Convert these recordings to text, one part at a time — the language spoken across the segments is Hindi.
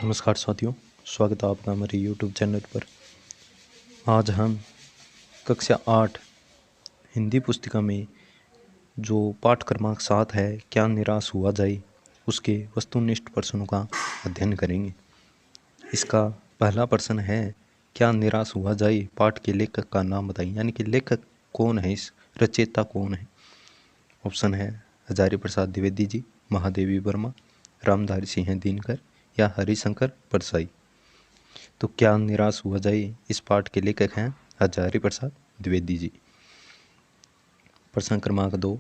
नमस्कार साथियों, स्वागत है आपका हमारे YouTube चैनल पर। आज हम कक्षा 8 हिंदी पुस्तिका में जो पाठ क्रमांक 7 है, क्या निराश हुआ जाए, उसके वस्तुनिष्ठ प्रश्नों का अध्ययन करेंगे। इसका पहला प्रश्न है, क्या निराश हुआ जाए, पाठ के लेखक का नाम बताइए। यानी कि लेखक कौन है, इस रचयिता कौन है। ऑप्शन है हजारी प्रसाद द्विवेदी जी, महादेवी वर्मा, रामधारी सिंह दिनकर या हरिशंकर परसाई। तो क्या निराश हुआ जाए, इस पाठ के लेखक हैं हजारी प्रसाद द्विवेदी जी। प्रश्न क्रमांक 2,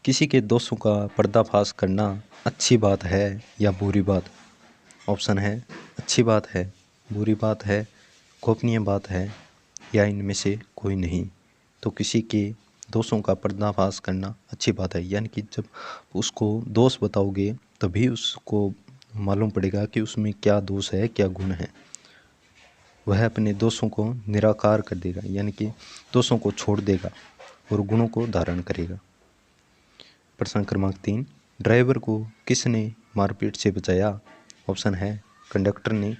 किसी के दोषों का पर्दाफाश करना अच्छी बात है या बुरी बात। ऑप्शन है अच्छी बात है, बुरी बात है, गोपनीय बात है या इनमें से कोई नहीं। तो किसी के दोषों का पर्दाफाश करना अच्छी बात है, यानी कि जब उसको दोष बताओगे तभी उसको मालूम पड़ेगा कि उसमें क्या दोष है, क्या गुण है। वह अपने दोषों को निराकार कर देगा, यानी कि दोषों को छोड़ देगा और गुणों को धारण करेगा। प्रश्न क्रमांक 3, ड्राइवर को किसने मारपीट से बचाया। ऑप्शन है कंडक्टर ने,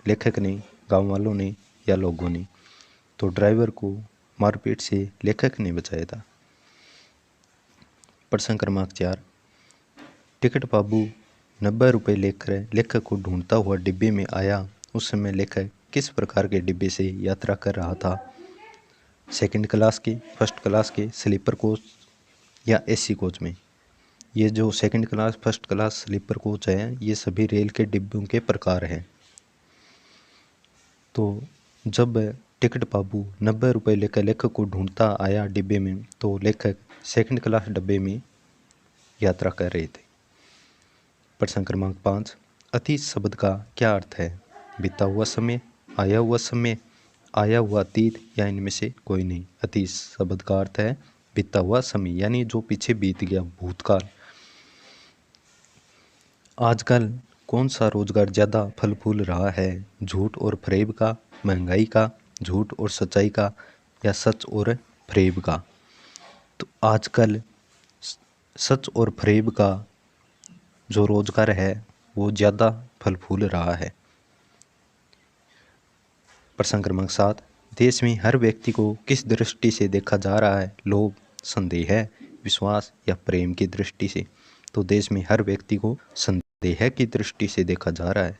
लेखक ने, गांव वालों ने या लोगों ने। तो ड्राइवर को मारपीट से लेखक ने बचाया था। प्रश्न क्रमांक 4, टिकट बाबू 90 रुपये लेकर लेखक को ढूंढता हुआ डिब्बे में आया। उस समय लेखक किस प्रकार के डिब्बे से यात्रा कर रहा था। सेकंड क्लास के, फर्स्ट क्लास के, स्लीपर कोच या एसी कोच में। ये जो second class, first class, sleeper coach है, ये सभी रेल के डिब्बों के प्रकार हैं। तो जब टिकट बाबू 90 रुपये लेकर लेखक को ढूंढता आया डिब्बे में, तो लेखक सेकंड क्लास डिब्बे में यात्रा कर रहे थे। प्रश्न क्रमांक 5, अतीत शब्द का क्या अर्थ है। बीता हुआ समय, आया हुआ समय, आया हुआ अतीत या इनमें से कोई नहीं। अतीत शब्द का अर्थ है बीता हुआ समय, यानी जो पीछे बीत गया, भूतकाल। आजकल कौन सा रोजगार ज़्यादा फल फूल रहा है। झूठ और फरेब का, महंगाई का, झूठ और सच्चाई का या सच और फरेब का। तो आजकल सच और फरेब का जो रोजगार है वो ज़्यादा फल फूल रहा है। प्रश्न क्रमांक 7, देश में हर व्यक्ति को किस दृष्टि से देखा जा रहा है। लोभ, संदेह, विश्वास या प्रेम की दृष्टि से। तो देश में हर व्यक्ति को संदेह की दृष्टि से देखा जा रहा है।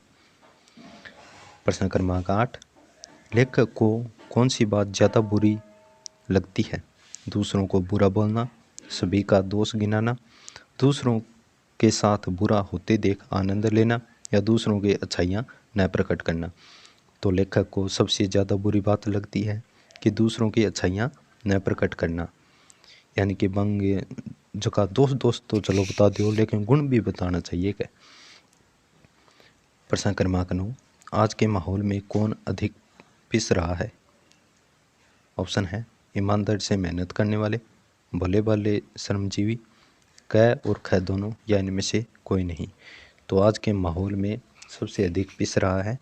प्रश्न क्रमांक 8, लेखक को कौन सी बात ज़्यादा बुरी लगती है। दूसरों को बुरा बोलना, सभी का दोष गिनाना, दूसरों के साथ बुरा होते देख आनंद लेना या दूसरों की अच्छाइयाँ न प्रकट करना। तो लेखक को सबसे ज़्यादा बुरी बात लगती है कि दूसरों की अच्छाइयाँ न प्रकट करना, यानी कि बंग जगह दोस्त तो चलो बता दो, लेकिन गुण भी बताना चाहिए क्या। प्रश्न क्रमांक 9, आज के माहौल में कौन अधिक पिस रहा है। ऑप्शन है ईमानदारी से मेहनत करने वाले, भले भाले श्रमजीवी, क और ख दोनों या इनमें से कोई नहीं। तो आज के माहौल में सबसे अधिक पिस रहा है,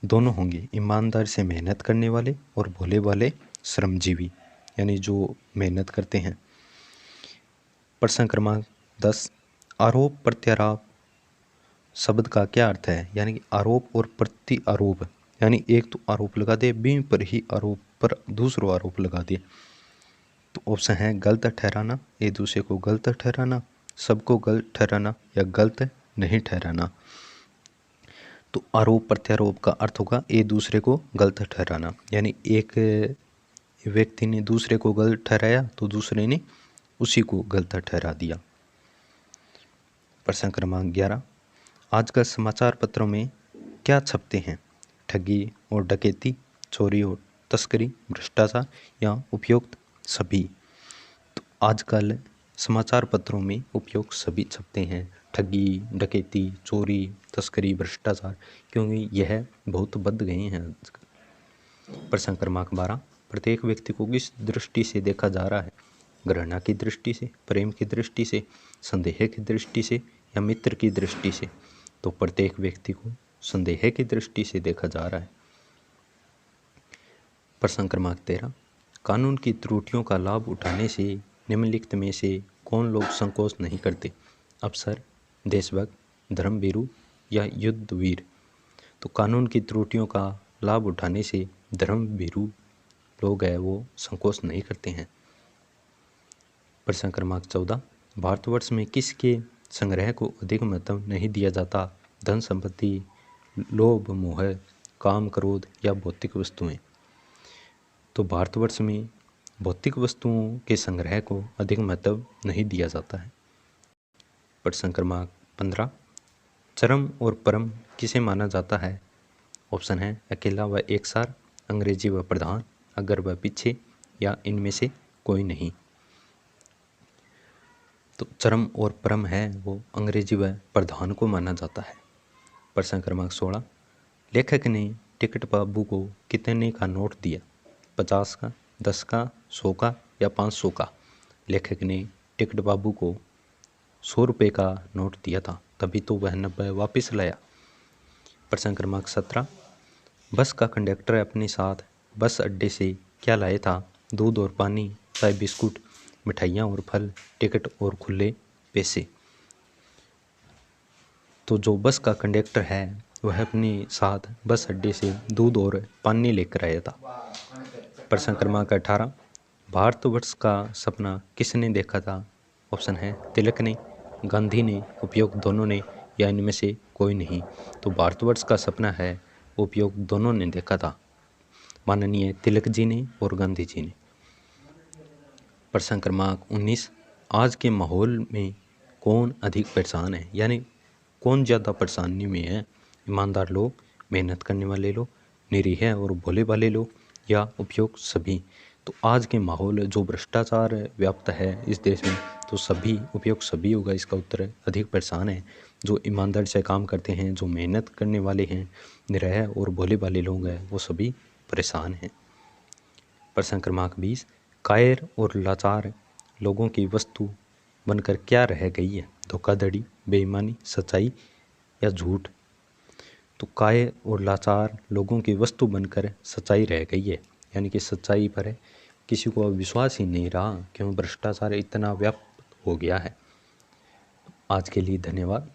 दोनों होंगे, ईमानदारी से मेहनत करने वाले और भोले वाले श्रमजीवी, यानी जो मेहनत करते हैं। प्रश्न क्रमांक 10, आरोप प्रत्यारोप शब्द का क्या अर्थ है। यानी कि आरोप और प्रति आरोप, यानी एक तो आरोप लगा दे, बी पर ही आरोप पर दूसरा आरोप लगा दिया। तो ऑप्शन है गलत ठहराना, एक दूसरे को गलत ठहराना, सबको गलत ठहराना या गलत नहीं ठहराना। तो आरोप प्रत्यारोप का अर्थ होगा एक दूसरे को गलत ठहराना, यानी एक व्यक्ति ने दूसरे को गलत ठहराया तो दूसरे ने उसी को गलत ठहरा दिया। प्रश्न क्रमांक 11, आजकल समाचार पत्रों में क्या छपते हैं। ठगी और डकैती, चोरी और तस्करी, भ्रष्टाचार या उपयुक्त सभी। तो आजकल समाचार पत्रों में उपयुक्त सभी छपते हैं। ठगी, डकैती, चोरी, तस्करी, भ्रष्टाचार, क्योंकि यह बहुत बढ़ गए हैं आजकल। प्रश्न क्रमांक 12, प्रत्येक व्यक्ति को किस दृष्टि से देखा जा रहा है। घृणा की दृष्टि से, प्रेम की दृष्टि से, संदेह की दृष्टि से या मित्र की दृष्टि से। तो प्रत्येक व्यक्ति को संदेह की दृष्टि से देखा जा रहा है। प्रश्न क्रमांक 13, कानून की त्रुटियों का लाभ उठाने से निम्नलिखित में से कौन लोग संकोच नहीं करते। अफसर, देशभक्त, धर्मवीरू या युद्धवीर। तो कानून की त्रुटियों का लाभ उठाने से धर्म भीरू लोग हैं वो संकोच नहीं करते हैं। प्रश्न क्रमांक 14, भारतवर्ष में किसके संग्रह को अधिक महत्व नहीं दिया जाता? धन संपत्ति, लोभ मोह, काम क्रोध या भौतिक वस्तुएं। तो भारतवर्ष में भौतिक वस्तुओं के संग्रह को अधिक महत्व नहीं दिया जाता है। प्रश्न क्रमांक 15, चरम और परम किसे माना जाता है? ऑप्शन है अकेला व एक सार, अंग्रेजी व प्रधान, अगर व पीछे, या इनमें से कोई नहीं। तो चरम और परम है वो अंग्रेजी व प्रधान को माना जाता है। प्रश्न क्रमांक 16, लेखक ने टिकट बाबू को कितने का नोट दिया? 50 का, 10 का, 100 का या 500 का? लेखक ने टिकट बाबू को 100 रुपये का नोट दिया था, तभी तो वह 90 वापस लाया। प्रश्न क्रमांक 17, बस का कंडक्टर अपने साथ बस अड्डे से क्या लाया था? दूध और पानी, चाय बिस्कुट, मिठाइयाँ और फल, टिकट और खुले पैसे। तो जो बस का कंडक्टर है वह अपने साथ बस अड्डे से दूध और पानी लेकर आया था। प्रश्न क्रमांक 18, भारतवर्ष का सपना किसने देखा था? ऑप्शन है तिलक ने, गांधी ने, उपयोग दोनों ने, या इनमें से कोई नहीं। तो भारतवर्ष का सपना है उपयोग दोनों ने देखा था, माननीय तिलक जी ने और गांधी जी ने। प्रश्न क्रमांक 19, आज के माहौल में कौन अधिक परेशान है, यानी कौन ज़्यादा परेशानी में है? ईमानदार लोग, मेहनत करने वाले लोग, निरीह और भोले भाले लोग, या उपयोग सभी? तो आज के माहौल जो भ्रष्टाचार व्याप्त है इस देश में, तो सभी, उपयोग सभी होगा इसका उत्तर। अधिक परेशान है जो ईमानदार से काम करते हैं, जो मेहनत करने वाले हैं, निरीह और भोले भाले लोग हैं, वो सभी परेशान हैं। प्रश्न क्रमांक 20, कायर और लाचार लोगों की वस्तु बनकर क्या रह गई है? धोखाधड़ी, बेईमानी, सच्चाई या झूठ? तो कायर और लाचार लोगों की वस्तु बनकर सच्चाई रह गई है, यानी कि सच्चाई पर किसी को विश्वास ही नहीं रहा, क्यों भ्रष्टाचार इतना व्याप्त हो गया है। आज के लिए धन्यवाद।